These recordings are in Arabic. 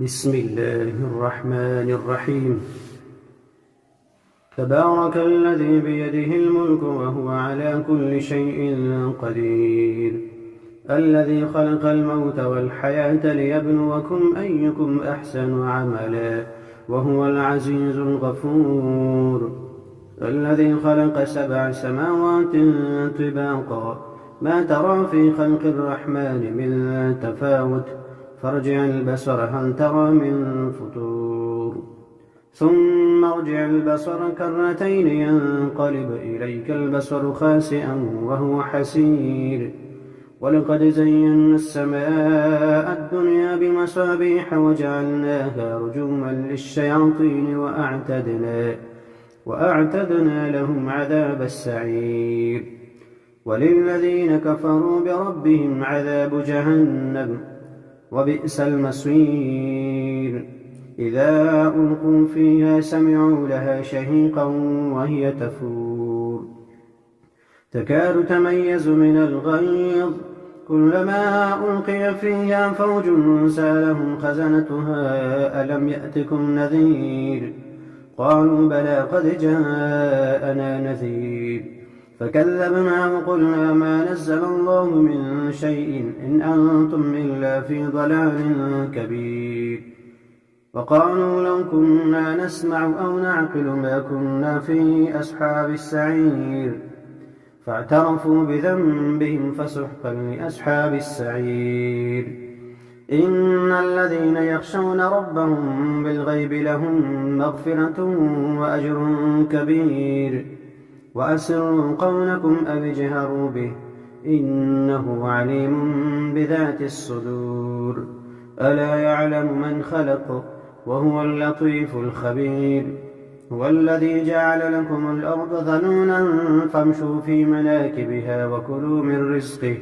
بسم الله الرحمن الرحيم. تبارك الذي بيده الملك وهو على كل شيء قدير، الذي خلق الموت والحياة ليبلوكم أيكم أحسن عملا وهو العزيز الغفور، الذي خلق 7 سماوات طباقا ما ترى في خلق الرحمن من تفاوت، فارجع البصر هل ترى من فطور، ثم ارجع البصر كرتين ينقلب إليك البصر خاسئا وهو حسير، ولقد زينا السماء الدنيا بمصابيح وجعلناها رجوما للشياطين وأعتدنا لهم عذاب السعير، وللذين كفروا بربهم عذاب جهنم وبئس المصير. إذا ألقوا فيها سمعوا لها شهيقا وهي تفور، تكاد تميز من الغيظ، كلما ألقي فيها فوج سألهم خزنتها ألم يأتكم نذير، قالوا بلى قد جاءنا نذير، فكذبنا وقلنا ما نزل الله من شيء إن أنتم إلا في ضلال كبير، وقالوا لو كنا نسمع أو نعقل ما كنا في أصحاب السعير، فاعترفوا بذنبهم فسحقا لأصحاب السعير. إن الذين يخشون ربهم بالغيب لهم مغفرة وأجر كبير، وأسروا قولكم أو اجهروا به إنه عليم بذات الصدور، ألا يعلم من خلق وهو اللطيف الخبير. هو الذي جعل لكم الأرض ذلولا فامشوا في مناكبها وكلوا من رزقه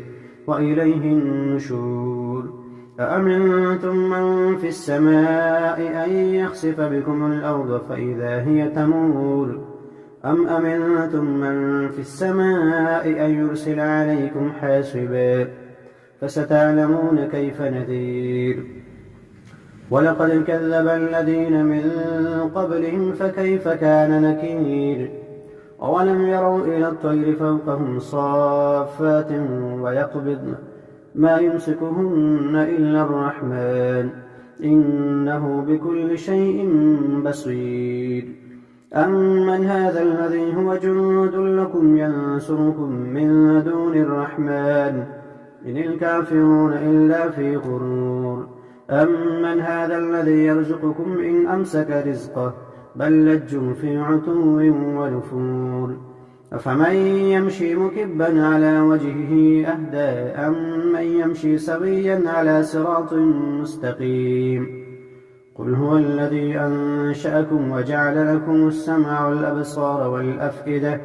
وإليه النشور. أأمنتم من في السماء أن يخسف بكم الأرض فإذا هي تمور، أم أمنتم من في السماء أن يرسل عليكم حاصبا، فستعلمون كيف نذير. ولقد كذب الذين من قبلهم فكيف كان نكير. أولم يروا إلى الطير فوقهم صافات ويقبضن ما يمسكهن إلا الرحمن إنه بكل شيء بصير. أمن هذا الذي هو جند لكم ينصركم من دون الرحمن إن الكافرون إلا في غرور. أمن هذا الذي يرزقكم إن أمسك رزقه بل لجوا في عتو ونفور. أفمن يمشي مكبا على وجهه أهدى أمن يمشي سويا على صراط مستقيم. قل هو الذي أنشأكم وجعل لكم السمع والأبصار والأفئدة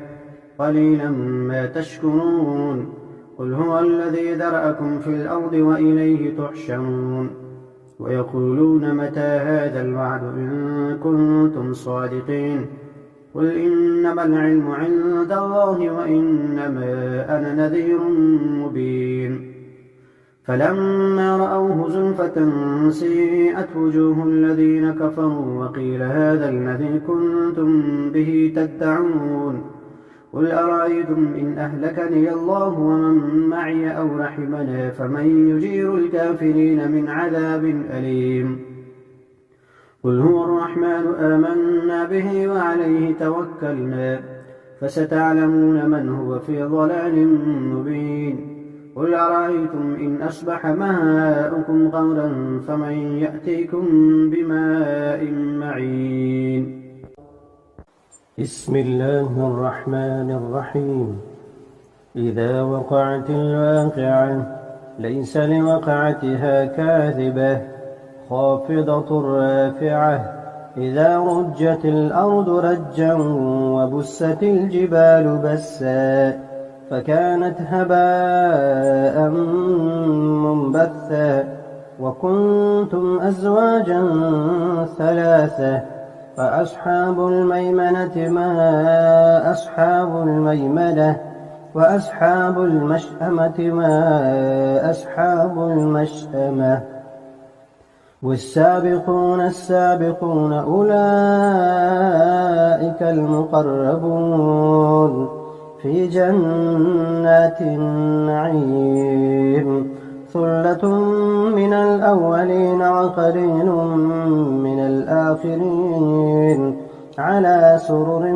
قليلا ما تشكرون. قل هو الذي ذرأكم في الأرض وإليه تحشرون. ويقولون متى هذا الوعد إن كنتم صادقين. قل إنما العلم عند الله وإنما أنا نذير مبين. فلما رأوه زلفة سيئت وجوه الذين كفروا وقيل هذا الذي كنتم به تدعون. قل أرأيتم إن أهلكني الله ومن معي أو رحمنا فمن يجير الكافرين من عذاب أليم. قل هو الرحمن آمنا به وعليه توكلنا فستعلمون من هو في ضلال مبين. قل أرأيتم إن أصبح ماؤكم غورا فمن يأتيكم بماء معين. بسم الله الرحمن الرحيم. إذا وقعت الواقعة ليس لوقعتها كاذبة خافضة رافعة. إذا رجت الأرض رجا وبست الجبال بسا فكانت هباء منبثا. وكنتم أزواجا ثلاثة فأصحاب الميمنة ما أصحاب الميمنة وأصحاب المشأمة ما أصحاب المشأمة. والسابقون السابقون أولئك المقربون في جنات النعيم ثلة من الأولين وقليل من الآخرين على سرر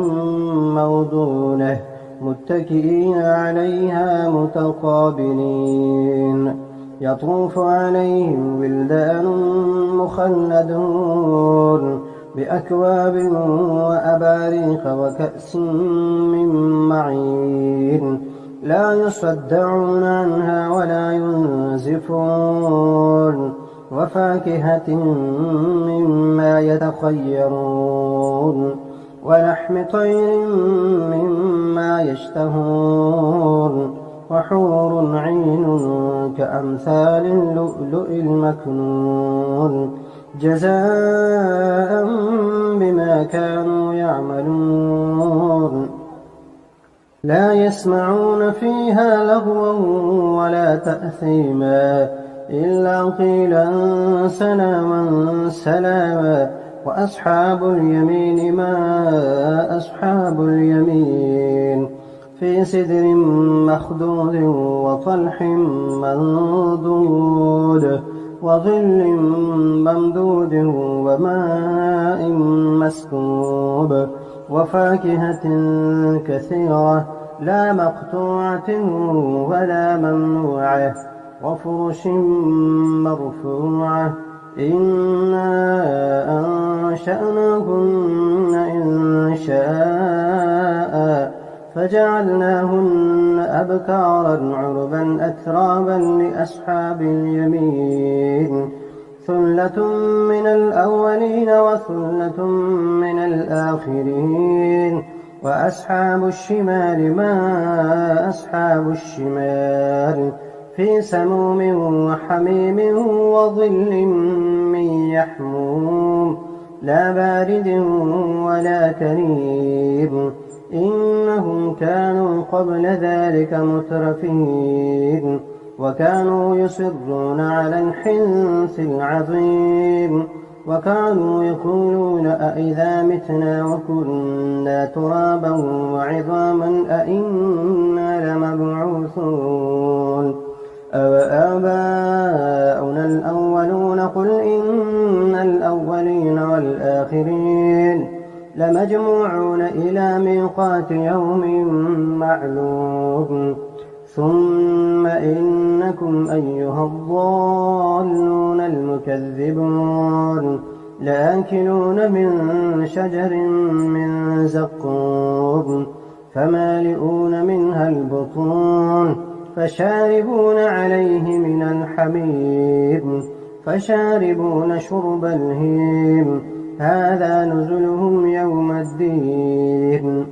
موضونة متكئين عليها متقابلين يطوف عليهم ولدان مخلدون بأكواب وأباريق وكأس من معين لا يصدعون عنها ولا ينزفون وفاكهة مما يتخيرون ولحم طير مما يشتهون وحور عين كأمثال اللؤلؤ المكنون جزاء بما كانوا يعملون لا يسمعون فيها لغوا ولا تأثيما إلا قيلا سلاما سلاما وأصحاب اليمين ما أصحاب اليمين في سدر مخضود وطلح منضود وظل ممدود وماء مسكوب وفاكهة كثيرة لا مقطوعة ولا ممنوعة وفرش مرفوعة إنا أنشأناهن إن شاء فجعلناهن أبكارا عربا أترابا لأصحاب اليمين ثلة من الأولين وثلة من الآخرين وأصحاب الشمال ما أصحاب الشمال في سموم وحميم وظل من يحموم لا بارد ولا كريم إنهم كانوا قبل ذلك مترفين وكانوا يصرون على الحنث العظيم وكانوا يقولون أئذا متنا وكنا ترابا وعظاما أئنا لمبعوثون أوآباؤنا الأولون قل إن الأولين والآخرين لمجموعون إلى ميقات يوم معلوم ثم إنكم أيها الضالون المكذبون لآكلون من شجر من زقوم فمالئون منها البطون فشاربون عليه من الحميم فشاربون شرب الهيم هذا نزلهم يوم الدين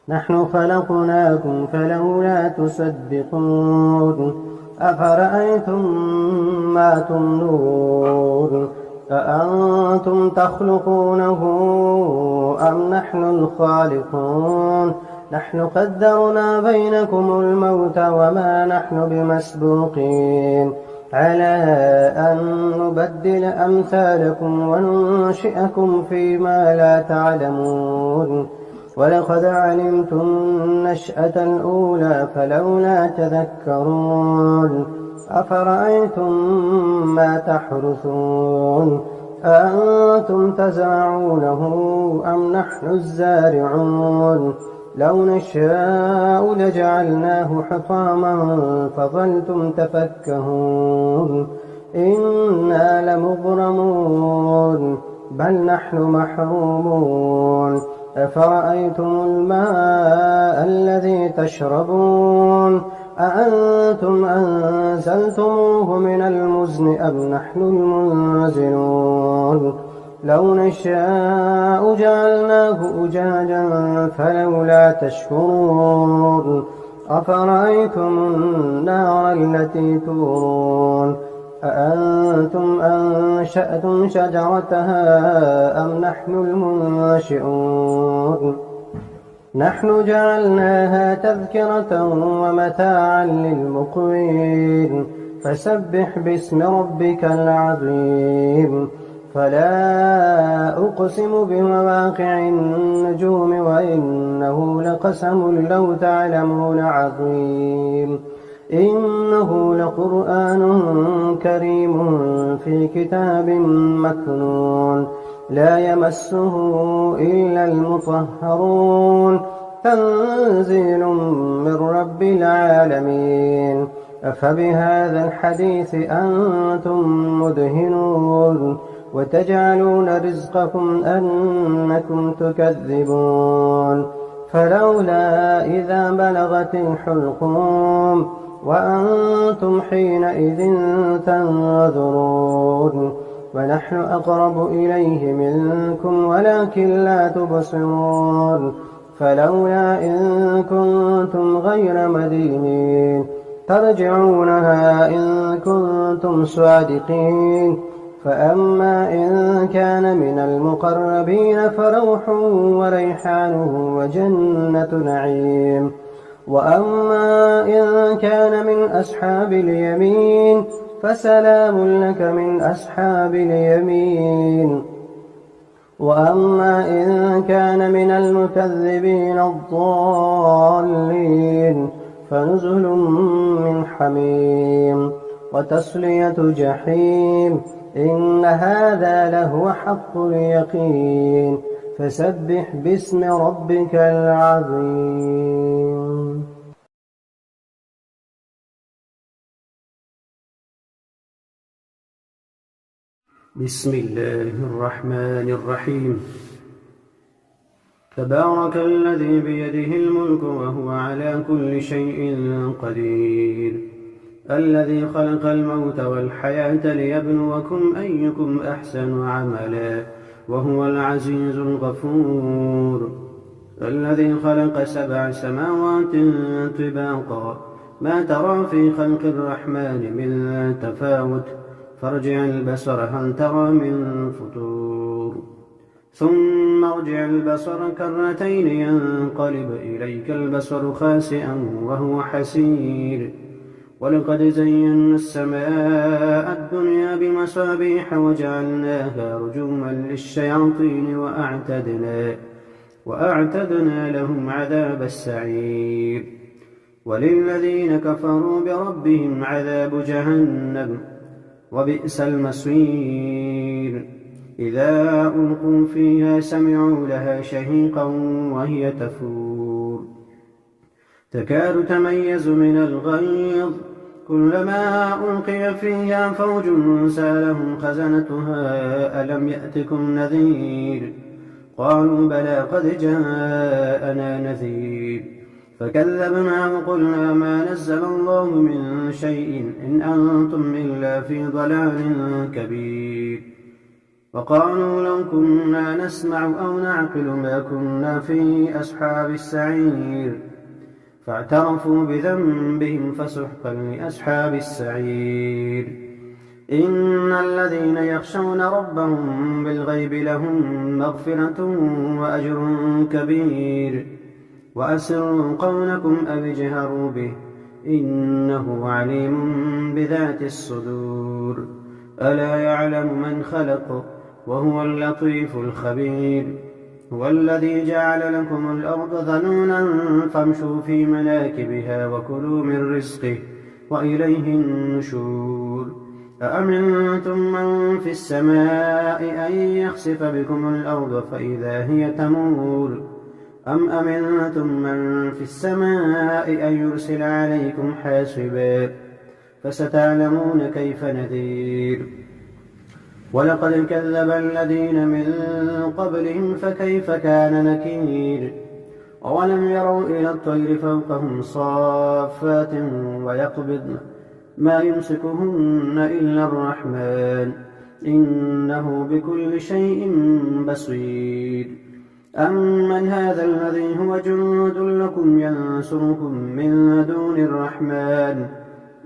نحن خلقناكم فلولا تصدقون أفرأيتم ما تمنون أأنتم تخلقونه أم نحن الخالقون نحن قدرنا بينكم الموت وما نحن بمسبوقين على أن نبدل أمثالكم وننشئكم فيما لا تعلمون ولقد علمتم النشأة الأولى فلولا تذكرون أفرأيتم ما تحرثون أأنتم تزرعونه أم نحن الزارعون لو نشاء لجعلناه حطاما فظلتم تفكهون إنا لمغرمون بل نحن محرومون أفرأيتم الماء الذي تشربون أأنتم أنزلتموه من المزن أم نحن المنزلون لو نشاء جعلناه أجاجا فلولا تشكرون أفرأيتم النار التي تورون أأنتم أنشأتم شجرتها أم نحن المنشئون نحن جعلناها تذكرة ومتاعا للمقوين فسبح باسم ربك العظيم فلا أقسم بمواقع النجوم وإنه لقسم لو تعلمون عظيم إنه لقرآن كريم في كتاب مكنون لا يمسه إلا المطهرون تنزيل من رب العالمين أفبهذا الحديث أنتم مدهنون وتجعلون رزقكم أنكم تكذبون فلولا إذا بلغت الحلقوم وأنتم حينئذ تنظرون ونحن أقرب إليه منكم ولكن لا تبصرون فلولا إن كنتم غير مدينين ترجعونها إن كنتم صادقين فأما إن كان من المقربين فروح وريحان وجنة نعيم وأما إن كان من أصحاب اليمين فسلام لك من أصحاب اليمين وأما إن كان من المكذبين الضالين فنزل من حميم وتصلية جحيم إن هذا لهو حق اليقين فسبح باسم ربك العظيم بسم الله الرحمن الرحيم تبارك الذي بيده الملك وهو على كل شيء قدير الذي خلق الموت والحياة ليبلوكم أيكم أحسن عملا وهو العزيز الغفور الذي خلق 7 سماوات طباقا ما ترى في خلق الرحمن من تفاوت فارجع البصر هل ترى من فطور ثم ارجع البصر كرتين ينقلب إليك البصر خاسئا وهو حسير ولقد زينا السماء الدنيا بمصابيح وجعلناها رجوما للشياطين وأعتدنا لهم عذاب السعير وللذين كفروا بربهم عذاب جهنم وبئس المصير إذا ألقوا فيها سمعوا لها شهيقا وهي تفور تكاد تميز من الغيظ كلما ألقي فيها فوج سألهم خزنتها ألم يأتكم نذير قالوا بلى قد جاءنا نذير فكذبنا وقلنا ما نزل الله من شيء إن أنتم إلا في ضلال كبير وقالوا لو كنا نسمع أو نعقل ما كنا في أصحاب السعير فاعترفوا بذنبهم فسحقا لأصحاب السعير إن الذين يخشون ربهم بالغيب لهم مغفرة وأجر كبير وأسروا قولكم أو اجهروا به إنه عليم بذات الصدور ألا يعلم من خلق وهو اللطيف الخبير هو الذي جعل لكم الأرض ذلولا فامشوا في مناكبها وكلوا من رزقه وإليه النشور أأمنتم من في السماء أن يخسف بكم الأرض فإذا هي تمور أم أمنتم من في السماء أن يرسل عليكم حاصبا فستعلمون كيف نذير ولقد كذب الذين من قبلهم فكيف كان نكير أولم يروا إلى الطير فوقهم صافات ويقبضن ما يمسكهن إلا الرحمن إنه بكل شيء بصير أمن هذا الذي هو جند لكم ينصركم من دون الرحمن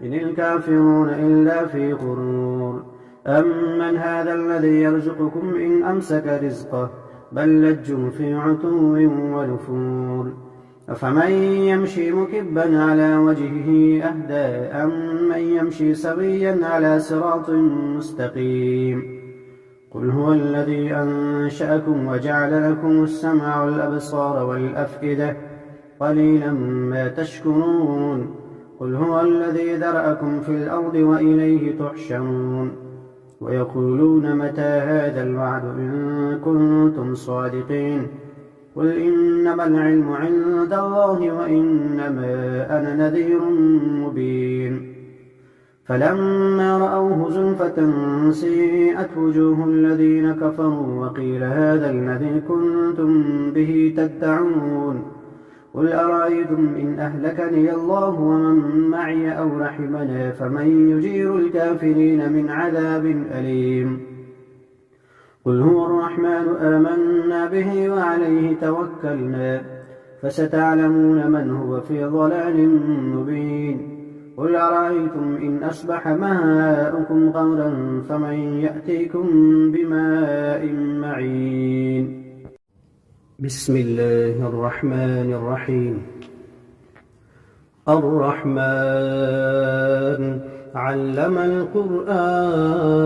إن الكافرون إلا في غرور أمن هذا الذي يرزقكم إن أمسك رزقه بل لجوا في عتو ونفور أفمن يمشي مكبا على وجهه أهدى أمن يمشي سويا على صراط مستقيم قل هو الذي أنشأكم وجعل لكم السمع والأبصار والأفئدة قليلا ما تشكرون قل هو الذي ذرأكم في الأرض وإليه تحشرون ويقولون متى هذا الوعد إن كنتم صادقين قل إنما العلم عند الله وإنما أنا نذير مبين فلما رأوه زلفة سيئت وجوه الذين كفروا وقيل هذا الذي كنتم به تدعون قل أرأيتم إن أهلكني الله ومن معي أو رحمنا فمن يجير الكافرين من عذاب أليم قل هو الرحمن آمنا به وعليه توكلنا فستعلمون من هو في ضلال مبين قل أرأيتم إن أصبح ماؤكم غورا فمن يأتيكم بماء معين بسم الله الرحمن الرحيم الرحمن علم القرآن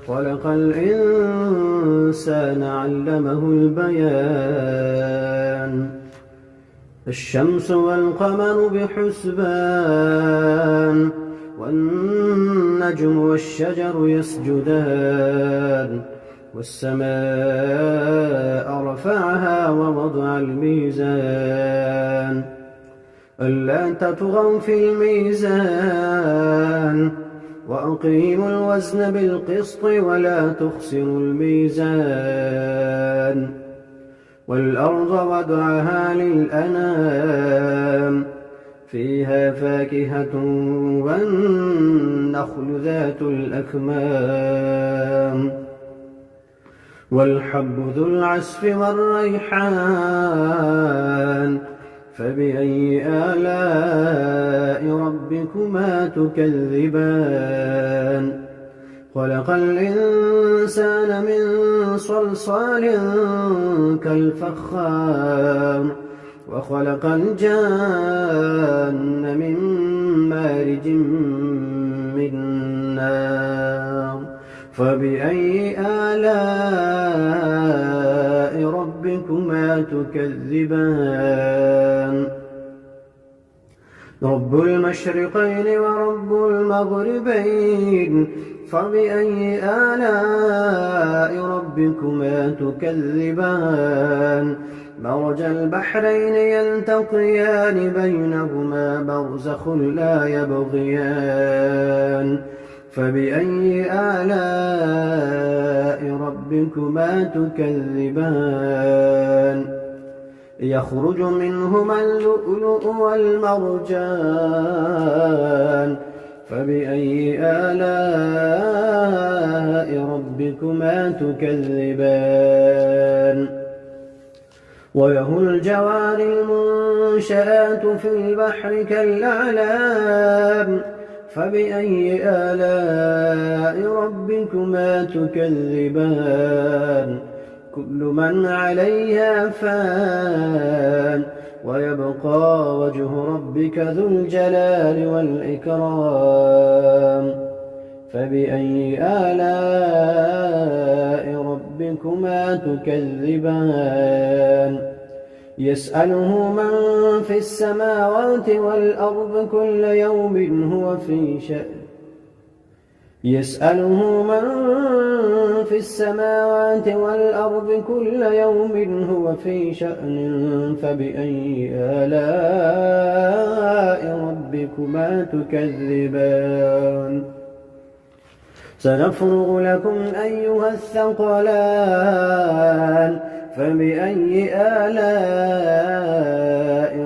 خلق الإنسان علمه البيان الشمس والقمر بحسبان والنجم والشجر يسجدان والسماء رفعها ووضع الميزان ألا تطغوا في الميزان وأقيموا الوزن بالقسط ولا تخسروا الميزان والأرض وضعها للأنام فيها فاكهة والنخل ذات الأكمام والحب ذو العصف والريحان فبأي آلاء ربكما تكذبان خلق الإنسان من صلصال كالفخار وخلق الجان من مارج من نار فبأي آلاء ربكما تكذبان رب المشرقين ورب المغربين فبأي آلاء ربكما تكذبان مرج البحرين يلتقيان بينهما برزخ لا يبغيان فبأي آلاء ربكما تكذبان يخرج منهما اللؤلؤ والمرجان فبأي آلاء ربكما تكذبان وله الجوار المنشآت في البحر كالأعلام فبأي آلاء ربكما تكذبان كل من عليها فان ويبقى وجه ربك ذو الجلال والإكرام فبأي آلاء ربكما تكذبان يسأله من في السماوات والأرض كل يوم هو في شأن يسأله من في السماوات والأرض كل يوم هو في شأن فبأي آلاء ربكما تكذبان سنفرغ لكم أيها الثقلان فبأي آلاء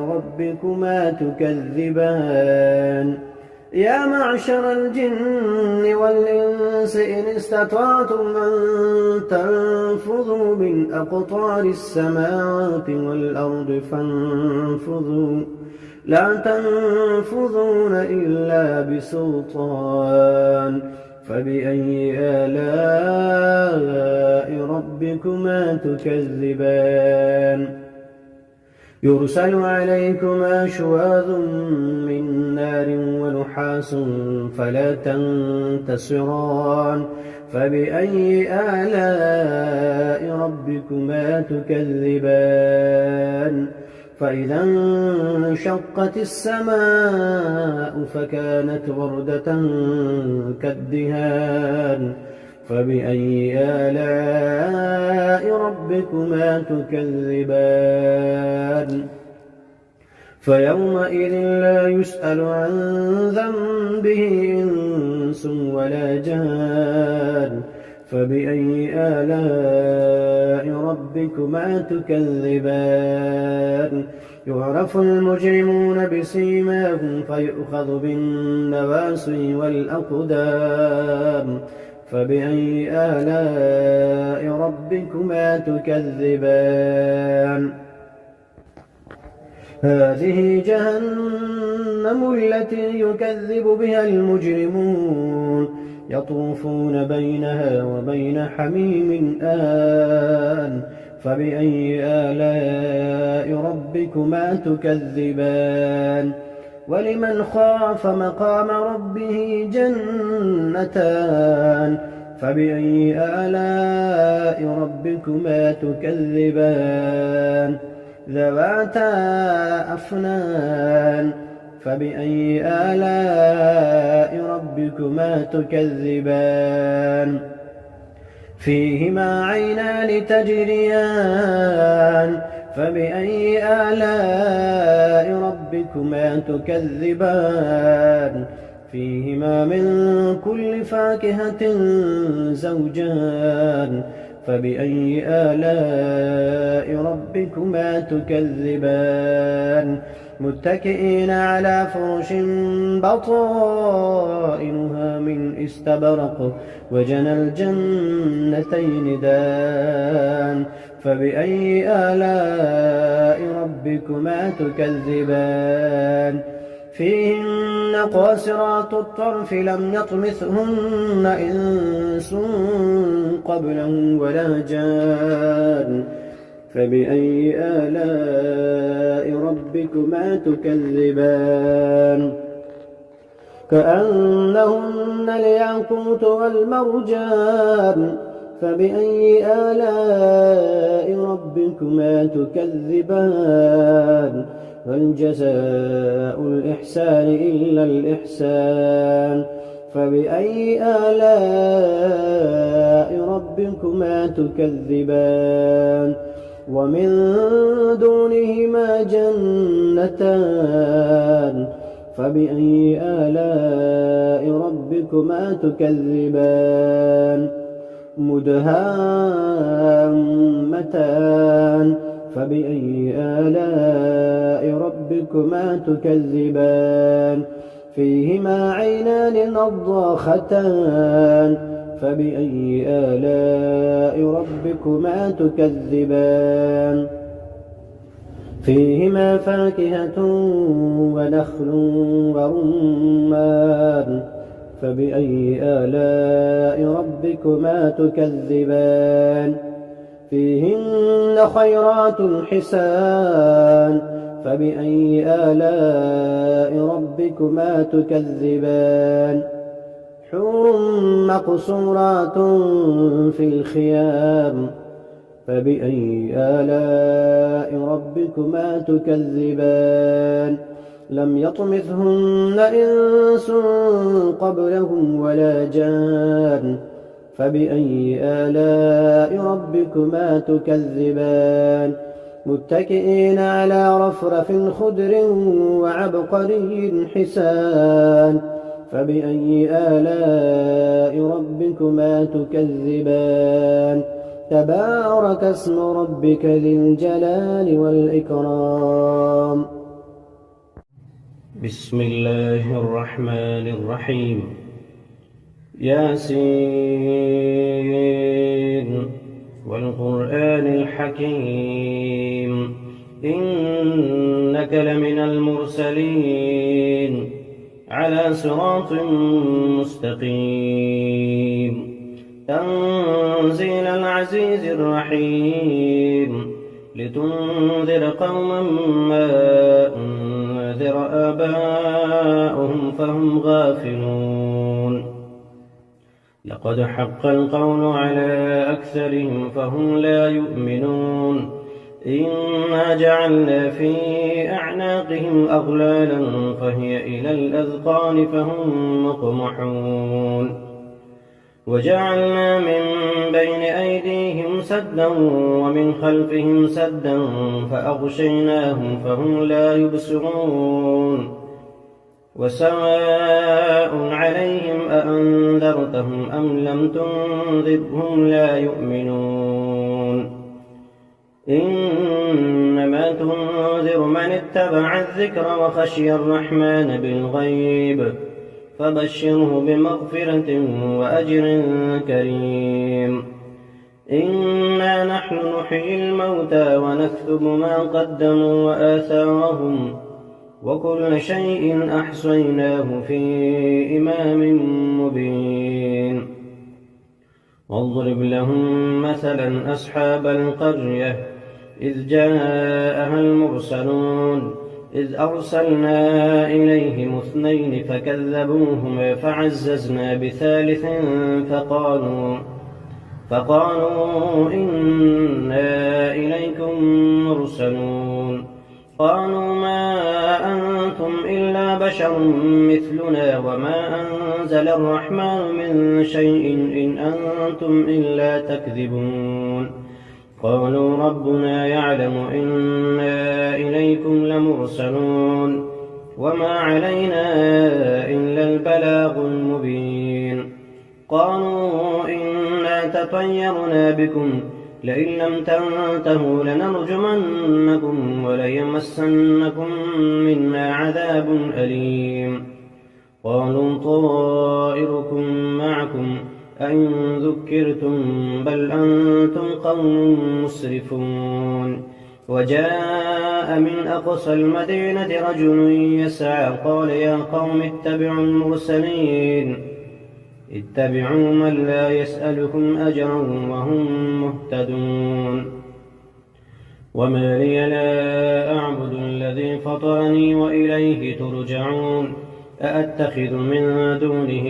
ربكما تكذبان يا معشر الجن والإنس إن استطعتم أن تنفذوا من أقطار السماوات والأرض فانفذوا لا تنفذون إلا بسلطان فبأي آلاء ربكما تكذبان يرسل عليكما شواظ من نار ونحاس فلا تنتصران فبأي آلاء ربكما تكذبان فإذا انشقت السماء فكانت وردة كالدهان فبأي آلاء ربكما تكذبان فيومئذ لا يسأل عن ذنبه إنس ولا جان فبأي آلاء ربكما تكذبان يعرف المجرمون بسيماهم فيؤخذ بالنواصي والأقدام فبأي آلاء ربكما تكذبان هذه جهنم التي يكذب بها المجرمون يطوفون بينها وبين حميم آن فبأي آلاء ربكما تكذبان ولمن خاف مقام ربه جنتان فبأي آلاء ربكما تكذبان ذواتا أفنان فبأي آلاء ربكما تكذبان فيهما عينان تجريان فبأي آلاء ربكما تكذبان فيهما من كل فاكهة زوجان فبأي آلاء ربكما تكذبان متكئين على فرش بطائنها من استبرق وجنى الجنتين دان فبأي آلاء ربكما تكذبان فيهن قاصرات الطرف لم يطمثهن إنس قبلهم ولا جان فبأي آلاء ربكما تكذبان كأنهن الياقوت والمرجان فبأي آلاء ربكما تكذبان هل جزاء الإحسان إلا الإحسان فبأي آلاء ربكما تكذبان ومن دونهما جنتان فبأي آلاء ربكما تكذبان مدهامتان فبأي آلاء ربكما تكذبان فيهما عينان نضاختان فبأي آلاء ربكما تكذبان فيهما فاكهة ونخل ورمان فبأي آلاء ربكما تكذبان فيهن خيرات حسان فبأي آلاء ربكما تكذبان حور مقصورات في الخيام فبأي آلاء ربكما تكذبان لم يطمثهن إنس قبلهم ولا جان فبأي آلاء ربكما تكذبان متكئين على رفرف خضر وعبقري حسان فبأي آلاء ربكما تكذبان تبارك اسم ربك ذي الجلال والإكرام بسم الله الرحمن الرحيم ياسين والقرآن الحكيم إنك لمن المرسلين على صراط مستقيم تنزيل العزيز الرحيم لتنذر قوما ما أنذر آباؤهم فهم غافلون لقد حق القول على أكثرهم فهم لا يؤمنون إنا جعلنا في أعناقهم أغلالا فهي إلى الأذقان فهم مقمحون وجعلنا من بين أيديهم سدا ومن خلفهم سدا فأغشيناهم فهم لا يبصرون وسواء عليهم أأنذرتهم أم لم تنذرهم لا يؤمنون إنما تنذر من اتبع الذكر وخشي الرحمن بالغيب فبشره بمغفرة وأجر كريم إنا نحن نحيي الموتى ونكتب ما قدموا وآثارهم وكل شيء أحصيناه في إمام مبين واضرب لهم مثلا أصحاب القرية إذ جاءها المرسلون إذ أرسلنا إليهم 2 فكذبوهما فعززنا بثالث فقالوا إنا إليكم مرسلون قالوا ما أنتم إلا بشر مثلنا وما أنزل الرحمن من شيء إن أنتم إلا تكذبون قالوا ربنا يعلم إنا إليكم لمرسلون وما علينا إلا البلاغ المبين قالوا إنا تطيرنا بكم لئن لم تنتهوا لنرجمنكم وليمسنكم منا عذاب أليم قالوا طائركم معكم أئن ذكرتم بل أنتم قوم مسرفون وجاء من أقصى المدينة رجل يسعى قال يا قوم اتبعوا المرسلين اتبعوا من لا يسألكم أجرا وهم مهتدون وما لي لا أعبد الذي فطرني وإليه ترجعون أأتخذ من دونه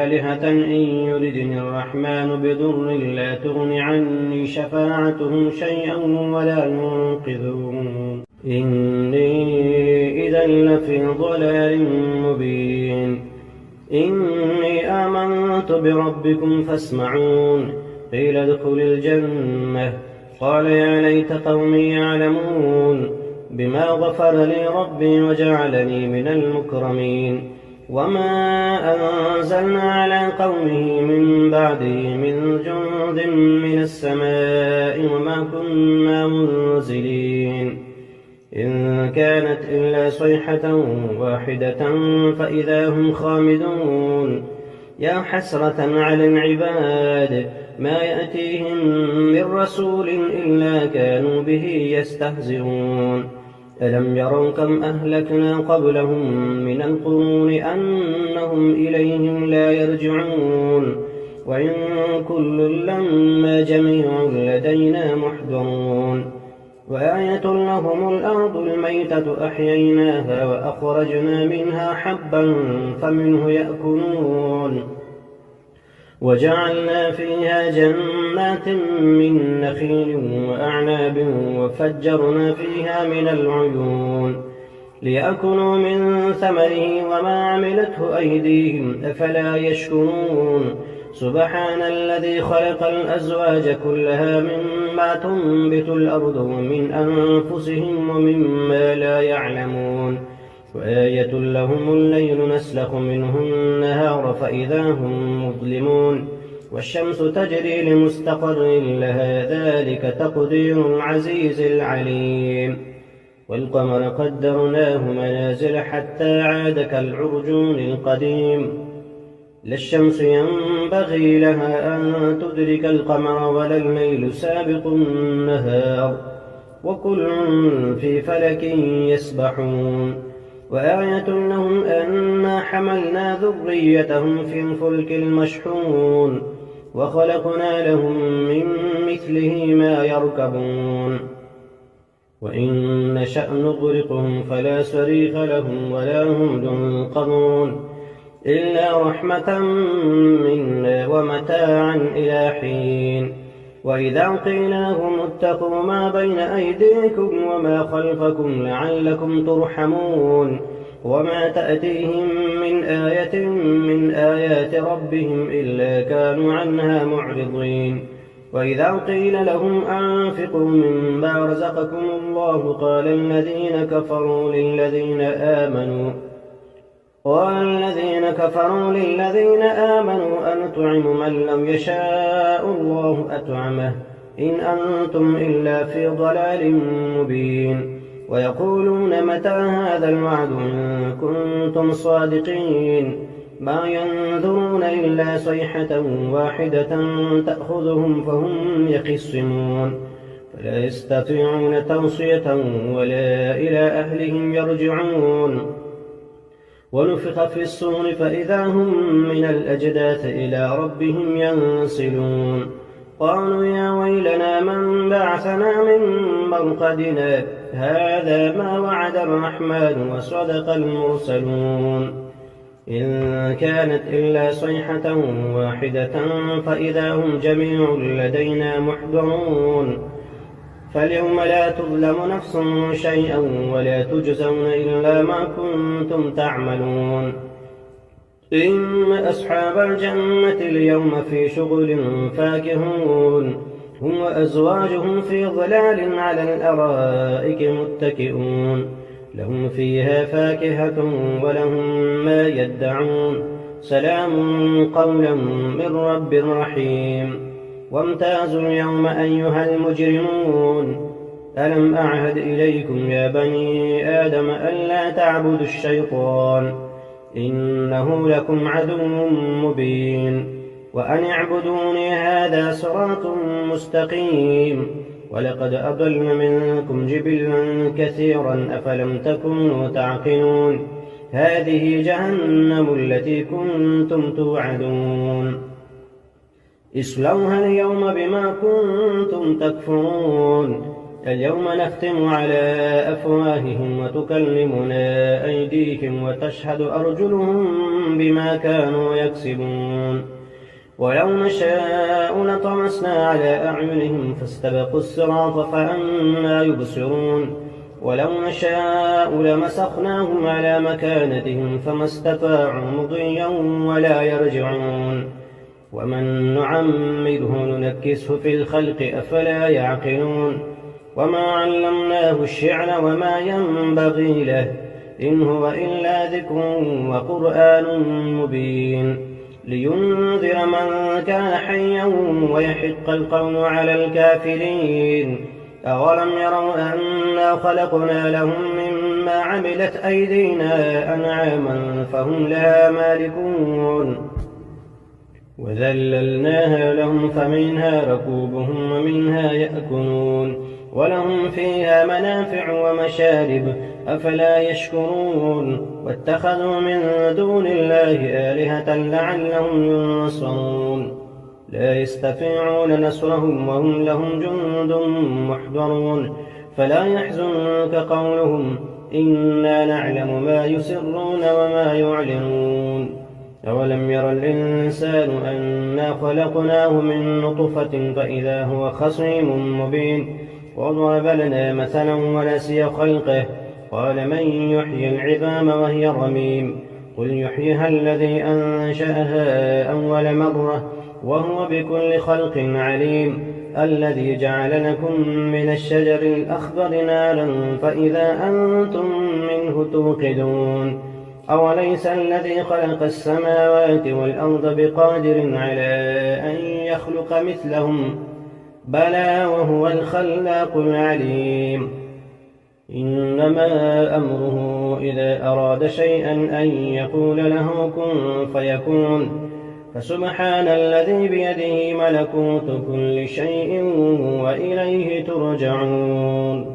آلهة إن يردني الرحمن بضر لا تغن عني شفاعتهم شيئا ولا ينقذون إني إذا لفي ضلال مبين إني آمنت بربكم فاسمعون قيل ادخل الجنة قال يا ليت قومي يعلمون بما غفر لي ربي وجعلني من المكرمين وما أنزلنا على قومه من بعده من جند من السماء وما كنا منزلين إن كانت إلا صيحة واحدة فإذا هم خامدون يا حسرة على العباد ما يأتيهم من رسول إلا كانوا به يستهزئون ألم يروا كم أهلكنا قبلهم من القرون أنهم إليهم لا يرجعون وإن كل لما جميع لدينا محضرون وآية لهم الأرض الميتة أحييناها وأخرجنا منها حبا فمنه يأكلون وجعلنا فيها جنات من نخيل وأعناب وفجرنا فيها من العيون ليأكلوا من ثمره وما عملته أيديهم أفلا يشكرون سبحان الذي خلق الأزواج كلها مما تنبت الأرض ومن أنفسهم ومما لا يعلمون وآية لهم الليل نسلخ منه النهار فإذا هم مظلمون والشمس تجري لمستقر لها ذلك تقدير العزيز العليم والقمر قدرناه منازل حتى عاد كالعرجون القديم لا الشمس ينبغي لها أن تدرك القمر ولا الليل سابق النهار وكل في فلك يسبحون وآية لهم أنا حملنا ذريتهم في الفلك المشحون وخلقنا لهم من مثله ما يركبون وإن نشأ نغرقهم فلا صريخ لهم ولا هم ينقذون إلا رحمة منا ومتاعا إلى حين وإذا قيل لهم اتقوا ما بين أيديكم وما خلفكم لعلكم ترحمون وما تأتيهم من آية من آيات ربهم إلا كانوا عنها معرضين وإذا قيل لهم أنفقوا مما رزقكم الله قال الذين كفروا للذين آمنوا أنطعم من لم يشاء الله أطعمه إن أنتم إلا في ضلال مبين ويقولون متى هذا الوعد إن كنتم صادقين ما ينظرون إلا صيحة واحدة تأخذهم فهم يخصمون فلا يستطيعون توصية ولا إلى أهلهم يرجعون ونفخ في الصور فإذا هم من الأجداث إلى ربهم ينسلون قالوا يا ويلنا من بعثنا من مرقدنا هذا ما وعد الرحمن وصدق المرسلون إن كانت إلا صيحة واحدة فإذا هم جميع لدينا محضرون فاليوم لا تظلم نفس شيئا ولا تجزون إلا ما كنتم تعملون إن أصحاب الجنة اليوم في شغل فاكهون هم وأزواجهم في ظلال على الأرائك متكئون لهم فيها فاكهة ولهم ما يدعون سلام قولا من رب رحيم وامتازوا اليوم أيها المجرمون ألم أعهد إليكم يا بني آدم ألا تعبدوا الشيطان إنه لكم عدو مبين وأن اعبدوني هذا صراط مستقيم ولقد أضل منكم جبلا كثيرا أفلم تكونوا تعقلون هذه جهنم التي كنتم توعدون اصلوها اليوم بما كنتم تكفرون اليوم نختم على أفواههم وتكلمنا أيديهم وتشهد أرجلهم بما كانوا يكسبون ولو نشاء لطمسنا على أعينهم فاستبقوا الصراط فأنى يبصرون ولو نشاء لمسخناهم على مكانتهم فما استطاعوا مضيا ولا يرجعون ومن نعمره ننكسه في الخلق أفلا يعقلون وما علمناه الشعر وما ينبغي له إن هو إلا ذكر وقرآن مبين لينذر من كان حيا ويحق القول على الكافرين أولم يروا أنا خلقنا لهم مما عملت أيدينا أنعاما فهم لها مالكون وذللناها لهم فمنها ركوبهم ومنها يأكلون ولهم فيها منافع ومشارب أفلا يشكرون واتخذوا من دون الله آلهة لعلهم ينصرون لا يستطيعون نصرهم وهم لهم جند محضرون فلا يحزنك قولهم إنا نعلم ما يسرون وما يعلنون أولم ير الإنسان أنا خلقناه من نطفة فإذا هو خصيم مبين وضرب لنا مثلا ونسي خلقه قال من يحيي العظام وهي رميم قل يحييها الذي أنشأها أول مرة وهو بكل خلق عليم الذي جعل لكم من الشجر الأخضر نارا فإذا أنتم منه توقدون أوليس الذي خلق السماوات والأرض بقادر على أن يخلق مثلهم بلى وهو الخلاق العليم إنما أمره إذا أراد شيئا أن يقول له كن فيكون فسبحان الذي بيده ملكوت كل شيء وإليه ترجعون